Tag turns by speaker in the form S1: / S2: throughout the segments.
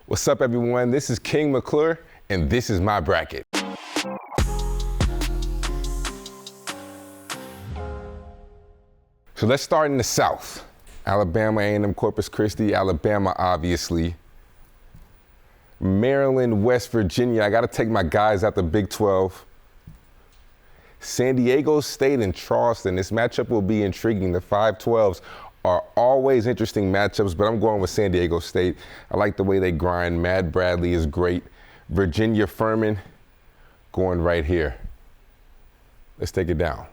S1: What's up, everyone? This is King McClure, and this is my bracket. So let's start in the South. Alabama, A&M, Corpus Christi, Alabama, obviously. Maryland, West Virginia. I got to take my guys out the Big 12. San Diego State and Charleston. This matchup will be intriguing. The 5-12s are always interesting matchups, but I'm going with San Diego State. I like the way they grind. Matt Bradley is great. Virginia Furman going right here. Let's take it down.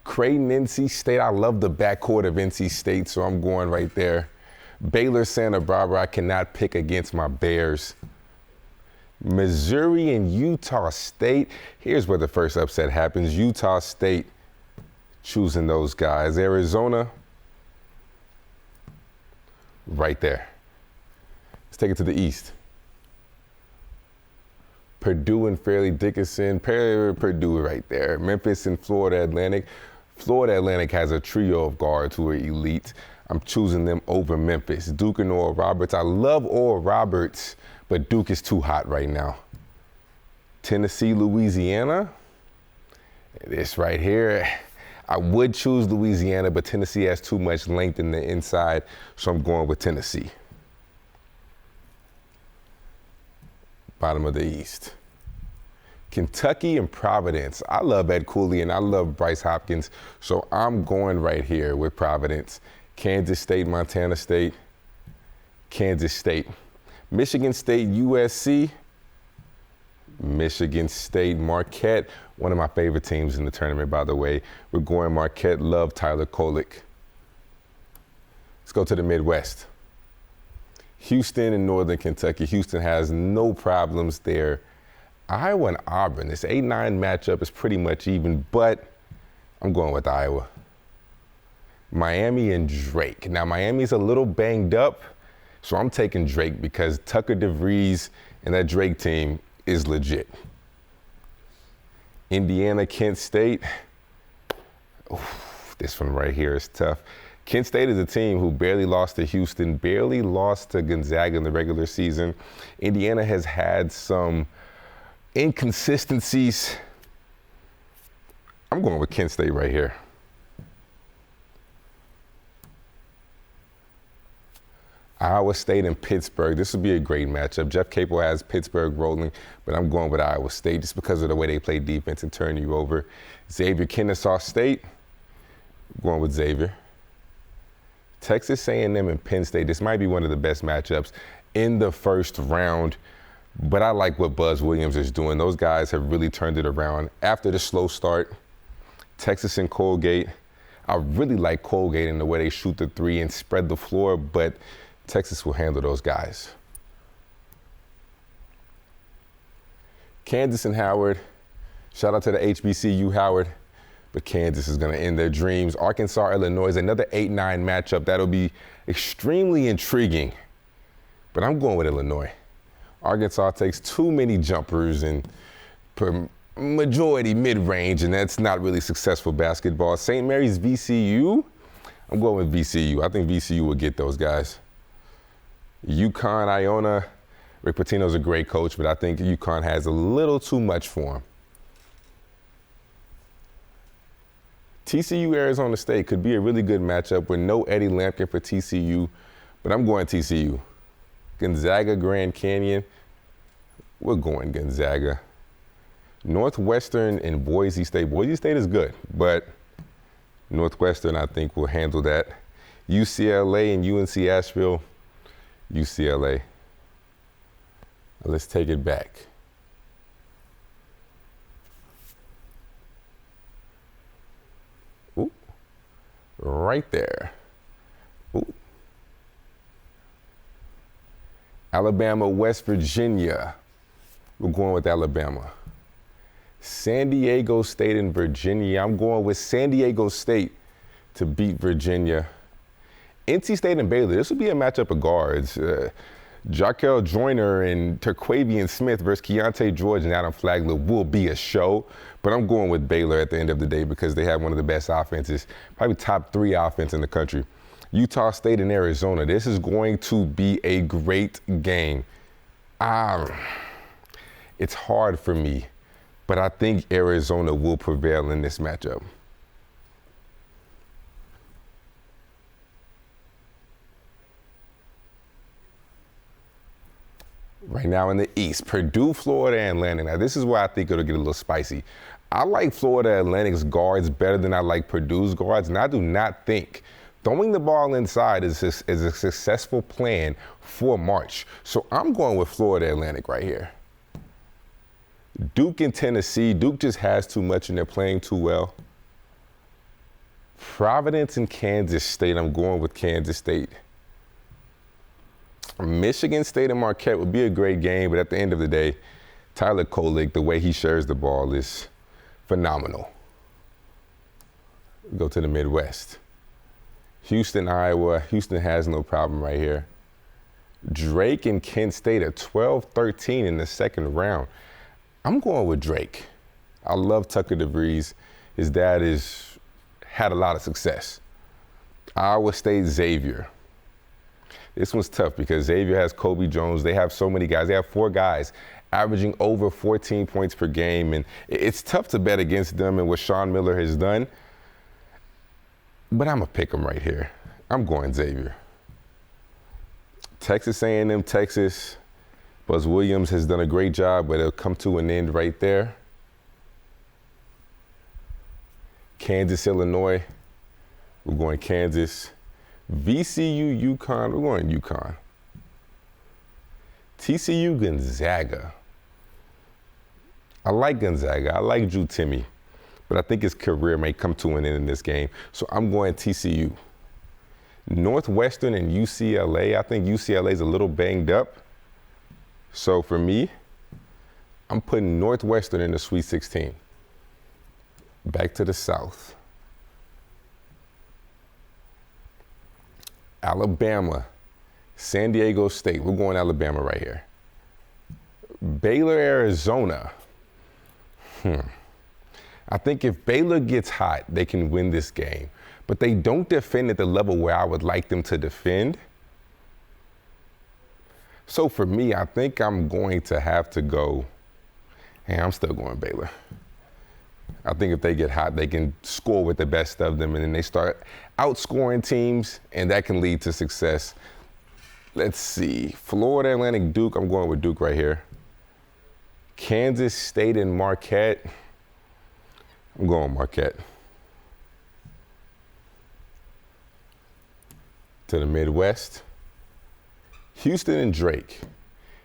S1: Creighton, NC State. I love the backcourt of NC State, so I'm going right there. Baylor, Santa Barbara. I cannot pick against my Bears. Missouri and Utah State. Here's where the first upset happens. Utah State choosing those guys. Arizona, right there. Let's take it to the East. Purdue and Fairleigh Dickinson. Purdue right there. Memphis and Florida Atlantic. Florida Atlantic has a trio of guards who are elite. I'm choosing them over Memphis. Duke and Oral Roberts. I love Oral Roberts, but Duke is too hot right now. Tennessee, Louisiana. This right here. I would choose Louisiana, but Tennessee has too much length in the inside, so I'm going with Tennessee. Bottom of the East. Kentucky and Providence. I love Ed Cooley and I love Bryce Hopkins, so I'm going right here with Providence. Kansas State, Montana State, Kansas State. Michigan State, USC. Michigan State, Marquette, one of my favorite teams in the tournament, by the way. We're going Marquette, love Tyler Kolek. Let's go to the Midwest. Houston and Northern Kentucky. Houston has no problems there. Iowa and Auburn. This 8-9 matchup is pretty much even, but I'm going with Iowa. Miami and Drake. Now, Miami's a little banged up, so I'm taking Drake because Tucker DeVries and that Drake team is legit. Indiana, Kent State. This one right here is tough. Kent State is a team who barely lost to Houston, barely lost to Gonzaga in the regular season. Indiana has had some inconsistencies. I'm going with Kent State right here. Iowa State and Pittsburgh. This would be a great matchup. Jeff Capel has Pittsburgh rolling, but I'm going with Iowa State just because of the way they play defense and turn you over. Xavier, Kennesaw State. I'm going with Xavier. Texas A&M and Penn State. This might be one of the best matchups in the first round, but I like what Buzz Williams is doing. Those guys have really turned it around after the slow start. Texas and Colgate. I really like Colgate in the way they shoot the three and spread the floor, but Texas will handle those guys. Kansas and Howard. Shout out to the HBCU Howard, but Kansas is going to end their dreams. Arkansas, Illinois, another 8-9 matchup. That'll be extremely intriguing, but I'm going with Illinois. Arkansas takes too many jumpers and majority mid-range, and that's not really successful basketball. St. Mary's, VCU. I'm going with VCU. I think VCU will get those guys. UConn, Iona. Rick Pitino's a great coach, but I think UConn has a little too much for him. TCU, Arizona State could be a really good matchup with no Eddie Lampkin for TCU, but I'm going TCU. Gonzaga, Grand Canyon. We're going Gonzaga. Northwestern and Boise State. Boise State is good, but Northwestern, I think, will handle that. UCLA and UNC Asheville. UCLA. Let's take it back. Ooh, right there. Ooh. Alabama, West Virginia. We're going with Alabama. San Diego State and Virginia. I'm going with San Diego State to beat Virginia. NC State and Baylor. This will be a matchup of guards. Jarkel Joyner and Terquavian Smith versus Keontae George and Adam Flagler will be a show, but I'm going with Baylor at the end of the day because they have one of the best offenses, probably top 3 offense in the country. Utah State and Arizona. This is going to be a great game. It's hard for me, but I think Arizona will prevail in this matchup. Right now in the East, Purdue, Florida Atlantic. Now, this is where I think it'll get a little spicy. I like Florida Atlantic's guards better than I like Purdue's guards, and I do not think throwing the ball inside is a successful plan for March. So I'm going with Florida Atlantic right here. Duke and Tennessee. Duke just has too much, and they're playing too well. Providence and Kansas State. I'm going with Kansas State. Michigan State and Marquette would be a great game, but at the end of the day, Tyler Kolek, the way he shares the ball is phenomenal. Go to the Midwest. Houston, Iowa. Houston has no problem right here. Drake and Kent State at 12-13 in the second round. I'm going with Drake. I love Tucker DeVries. His dad had a lot of success. Iowa State, Xavier. This one's tough because Xavier has Kobe Jones. They have so many guys. They have 4 guys averaging over 14 points per game. And it's tough to bet against them and what Sean Miller has done. But I'm going to pick them right here. I'm going Xavier. Texas A&M, Texas. Buzz Williams has done a great job, but it'll come to an end right there. Kansas, Illinois. We're going Kansas. VCU, UConn. We're going UConn. TCU, Gonzaga. I like Gonzaga. I like Drew Timme, but I think his career may come to an end in this game. So I'm going TCU. Northwestern and UCLA. I think UCLA is a little banged up. So for me, I'm putting Northwestern in the Sweet 16. Back to the South. Alabama, San Diego State. We're going Alabama right here. Baylor, Arizona. I think if Baylor gets hot, they can win this game. But they don't defend at the level where I would like them to defend. So for me, I think I'm going to have to go, and I'm still going Baylor. I think if they get hot, they can score with the best of them, and then they start outscoring teams, and that can lead to success. Let's see. Florida Atlantic, Duke. I'm going with Duke right here. Kansas State and Marquette. I'm going Marquette. To the Midwest. Houston and Drake.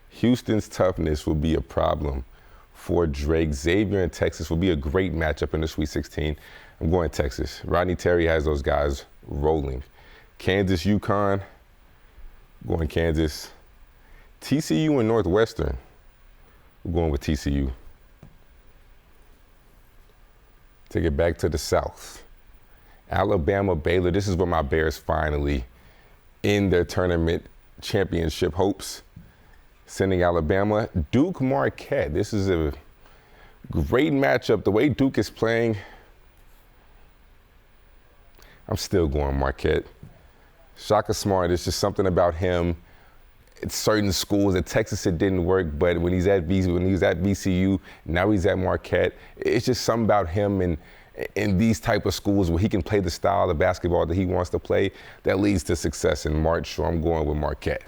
S1: Houston's toughness will be a problem for Drake. Xavier and Texas will be a great matchup in the Sweet 16. I'm going Texas. Rodney Terry has those guys rolling. Kansas, UConn. Going Kansas. TCU and Northwestern. We're going with TCU. Take it back to the South. Alabama, Baylor. This is where my Bears finally end their tournament championship hopes. Sending Alabama. Duke, Marquette. This is a great matchup. The way Duke is playing, I'm still going Marquette. Shaka Smart, it's just something about him. At certain schools, at Texas it didn't work, but when he's at VCU, now he's at Marquette. It's just something about him and in these type of schools where he can play the style of basketball that he wants to play that leads to success in March. So I'm going with Marquette.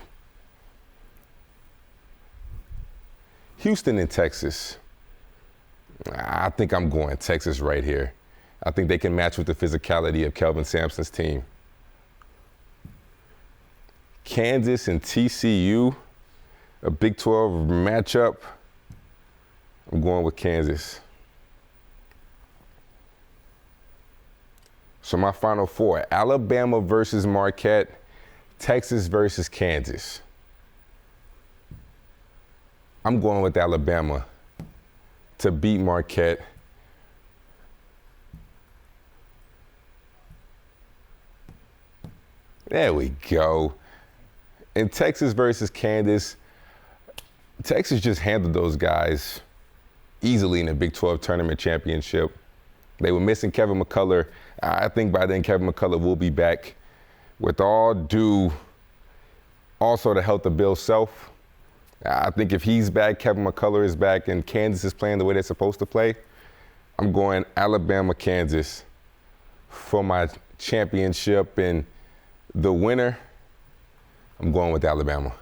S1: Houston and Texas. I think I'm going Texas right here. I think they can match with the physicality of Kelvin Sampson's team. Kansas and TCU, a Big 12 matchup. I'm going with Kansas. So my final 4, Alabama versus Marquette, Texas versus Kansas. I'm going with Alabama to beat Marquette. There we go. And Texas versus Kansas, Texas just handled those guys easily in the Big 12 tournament championship. They were missing Kevin McCullough. I think by then Kevin McCullough will be back. with all due also to health of Bill Self, I think if he's back, Kevin McCullough is back, and Kansas is playing the way they're supposed to play, I'm going Alabama, Kansas for my championship. And the winner, I'm going with Alabama.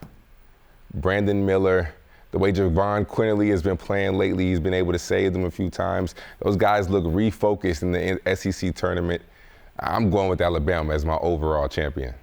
S1: Brandon Miller, the way Javon Quinterly has been playing lately, he's been able to save them a few times. Those guys look refocused in the SEC tournament. I'm going with Alabama as my overall champion.